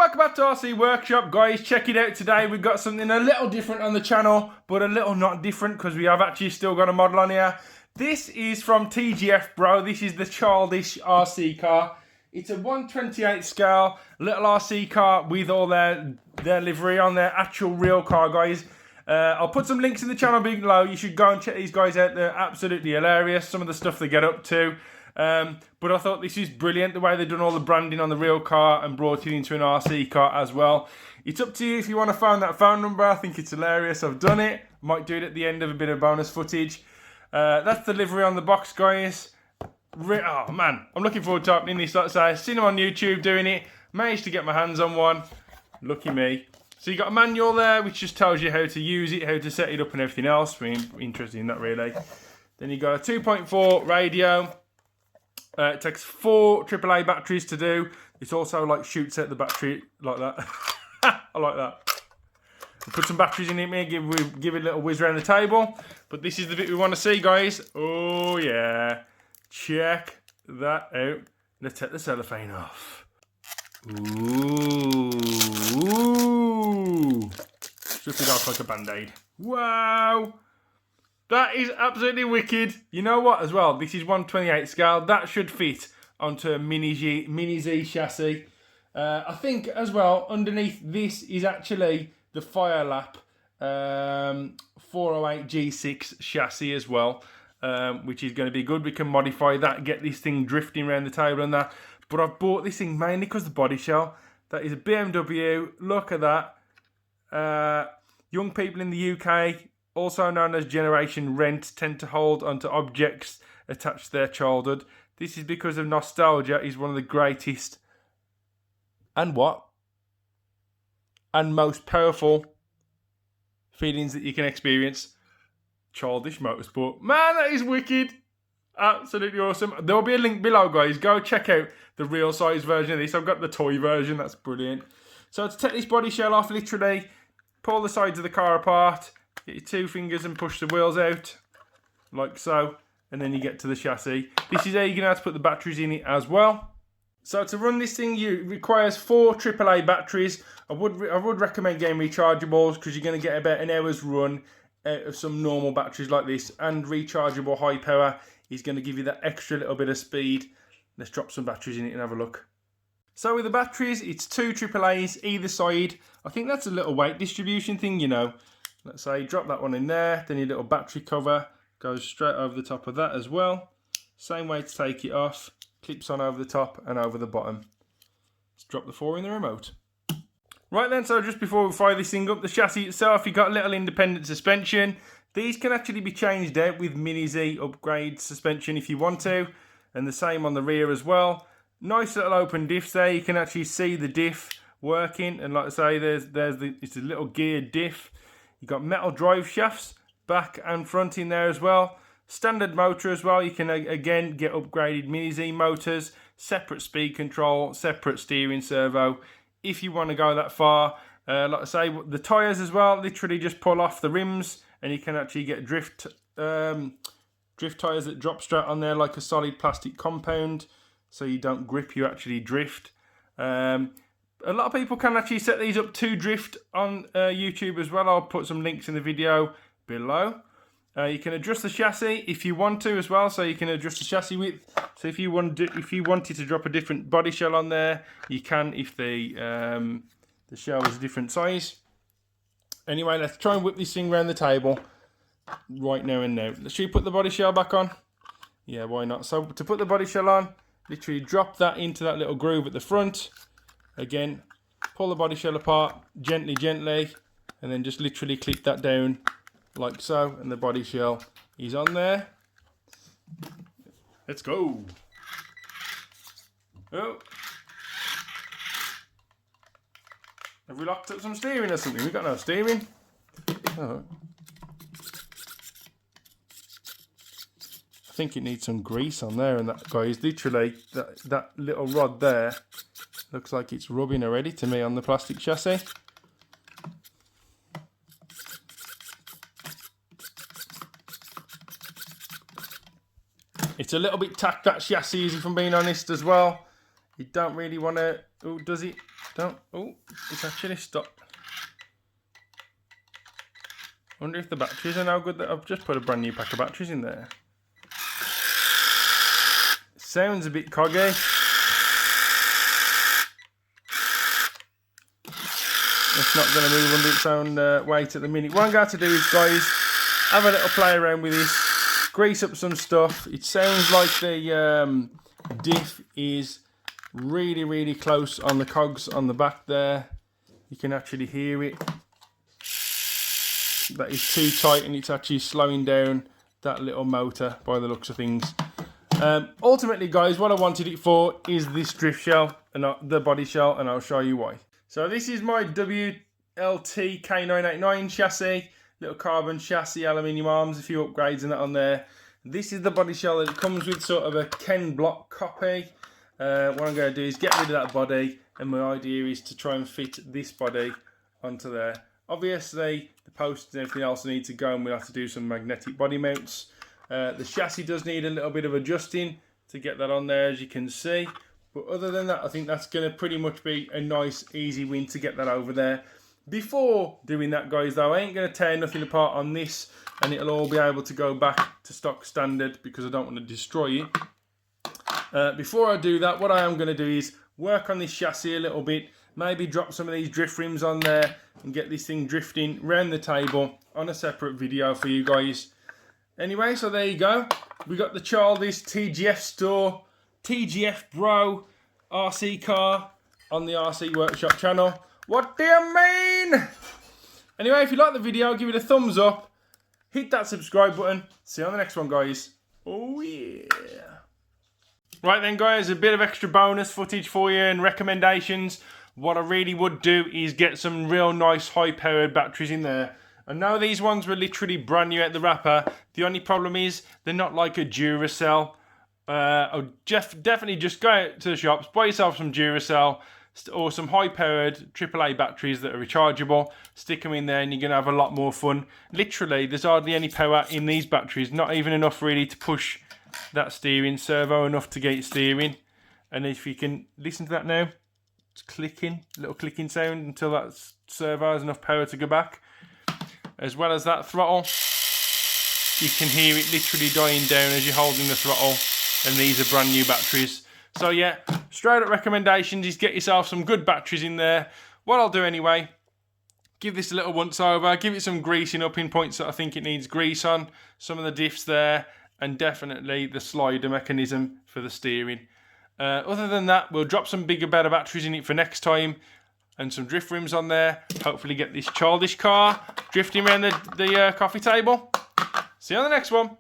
welcome back to RC Workshop, guys. Check it out today. We've got something a little different on the channel, but a little not different because we have actually still got a model on here. This is from TGFBRO. This is the Childish RC car. It's a 1/28 scale little RC car with all their livery on their actual real car, guys. I'll put some links in the channel below. You should go and check these guys out. They're absolutely hilarious. Some of the stuff they get up to. But I thought this is brilliant, the way they've done all the branding on the real car and brought it into an RC car as well. It's up to you if you want to find that phone number. I think it's hilarious. I've done it. Might do it at the end of a bit of bonus footage. That's the livery on the box, guys. Oh man, I'm looking forward to opening this. Like I say, I've seen them on YouTube doing it. Managed to get my hands on one. Lucky me. So you got a manual there, which just tells you how to use it, how to set it up and everything else. We're interested in that really. Then you got a 2.4 radio. It takes 4 AAA batteries to do. It also like shoots out the battery like that. I like that. We'll put some batteries in it, mate. Give it a little whiz around the table. But this is the bit we want to see, guys. Oh yeah, check that out. Let's take the cellophane off. Ooh, strip it off like a band-aid. Wow. That is absolutely wicked. You know what as well? This is 1/28 scale. That should fit onto a Mini Z chassis. I think as well, underneath this is actually the Firelap 408 G6 chassis as well, which is going to be good. We can modify that, get this thing drifting around the table and that. But I've bought this thing mainly because the body shell. That is a BMW. Look at that. Young people in the UK, also known as Generation Rent, tend to hold onto objects attached to their childhood. This is because of nostalgia. Is one of the greatest and most powerful feelings that you can experience. Childish motorsport. Man, that is wicked. Absolutely awesome. There'll be a link below, guys. Go check out the real size version of this. I've got the toy version. That's brilliant. So to take this body shell off, literally pull the sides of the car apart. Get your 2 fingers and push the wheels out, like so, and then you get to the chassis. This is how you're going to have to put the batteries in it as well. So to run this thing, it requires 4 AAA batteries. I would recommend getting rechargeables because you're going to get about an hour's run out of some normal batteries like this, and rechargeable high power is going to give you that extra little bit of speed. Let's drop some batteries in it and have a look. So with the batteries, it's 2 AAAs either side. I think that's a little weight distribution thing, you know. Let's say drop that one in there, then your little battery cover goes straight over the top of that as well. Same way to take it off, clips on over the top and over the bottom. Let's drop the 4 in the remote. Right then, so just before we fire this thing up, the chassis itself, you've got a little independent suspension. These can actually be changed out with Mini Z upgrade suspension if you want to, and the same on the rear as well. Nice little open diffs there, you can actually see the diff working, and like I say, it's a little geared diff. You've got metal drive shafts, back and front in there as well. Standard motor as well. You can, again, get upgraded Mini Z motors. Separate speed control, separate steering servo. If you want to go that far. Like I say, the tyres as well, literally just pull off the rims. And you can actually get drift tyres that drop straight on there like a solid plastic compound. So you don't grip, you actually drift. A lot of people can actually set these up to drift on YouTube as well. I'll put some links in the video below. You can adjust the chassis if you want to as well. So you can adjust the chassis width. So if you wanted to drop a different body shell on there, you can if the shell is a different size. Anyway, let's try and whip this thing around the table right now and now. Should we put the body shell back on? Yeah, why not? So to put the body shell on, literally drop that into that little groove at the front. Again, pull the body shell apart gently, and then just literally clip that down like so, and the body shell is on there. Let's go. Oh. Have we locked up some steering or something? We've got no steering. Oh. I think it needs some grease on there, and that, guys, literally, that little rod there looks like it's rubbing already to me on the plastic chassis. It's a little bit tacked, that chassis, if I'm being honest as well. You don't really want to... Oh, does it? Don't... Oh, it's actually stopped. I wonder if the batteries are now good. That I've just put a brand new pack of batteries in there. Sounds a bit coggy. It's not going to move under its own weight at the minute. What I'm going to do is, guys, have a little play around with this. Grease up some stuff. It sounds like the diff is really, really close on the cogs on the back there. You can actually hear it. That is too tight and it's actually slowing down that little motor by the looks of things. Ultimately, guys, what I wanted it for is this drift shell and not the body shell, and I'll show you why. So this is my WLT K989 chassis, little carbon chassis, aluminium arms, a few upgrades and that on there. This is the body shell that it comes with, sort of a Ken Block copy. What I'm going to do is get rid of that body, and my idea is to try and fit this body onto there. Obviously, the posts and everything else need to go, and we'll have to do some magnetic body mounts. The chassis does need a little bit of adjusting to get that on there, as you can see. But other than that, I think that's going to pretty much be a nice, easy win to get that over there. Before doing that, guys, though, I ain't going to tear nothing apart on this, and it'll all be able to go back to stock standard because I don't want to destroy it. Before I do that, what I am going to do is work on this chassis a little bit, maybe drop some of these drift rims on there and get this thing drifting around the table on a separate video for you guys. Anyway, so there you go. We got the Childish TGFBRO RC car on the RC Workshop channel. What do you mean? Anyway, if you like the video, give it a thumbs up. Hit that subscribe button. See you on the next one, guys. Oh, yeah. Right then, guys, a bit of extra bonus footage for you and recommendations. What I really would do is get some real nice high-powered batteries in there. I know these ones were literally brand new out the wrapper. The only problem is they're not like a Duracell. Definitely just go out to the shops, buy yourself some Duracell or some high-powered AAA batteries that are rechargeable. Stick them in there and you're going to have a lot more fun. Literally, there's hardly any power in these batteries. Not even enough really to push that steering servo, enough to get it steering. And if you can listen to that now, it's clicking, little clicking sound until that servo has enough power to go back. As well as that throttle, you can hear it literally dying down as you're holding the throttle. And these are brand new batteries. So yeah, straight up recommendations is get yourself some good batteries in there. What I'll do anyway, give this a little once over, give it some greasing up in points that I think it needs grease on, some of the diffs there, and definitely the slider mechanism for the steering. Other than that, we'll drop some bigger, better batteries in it for next time, and some drift rims on there. Hopefully get this Childish car drifting around the coffee table. See you on the next one.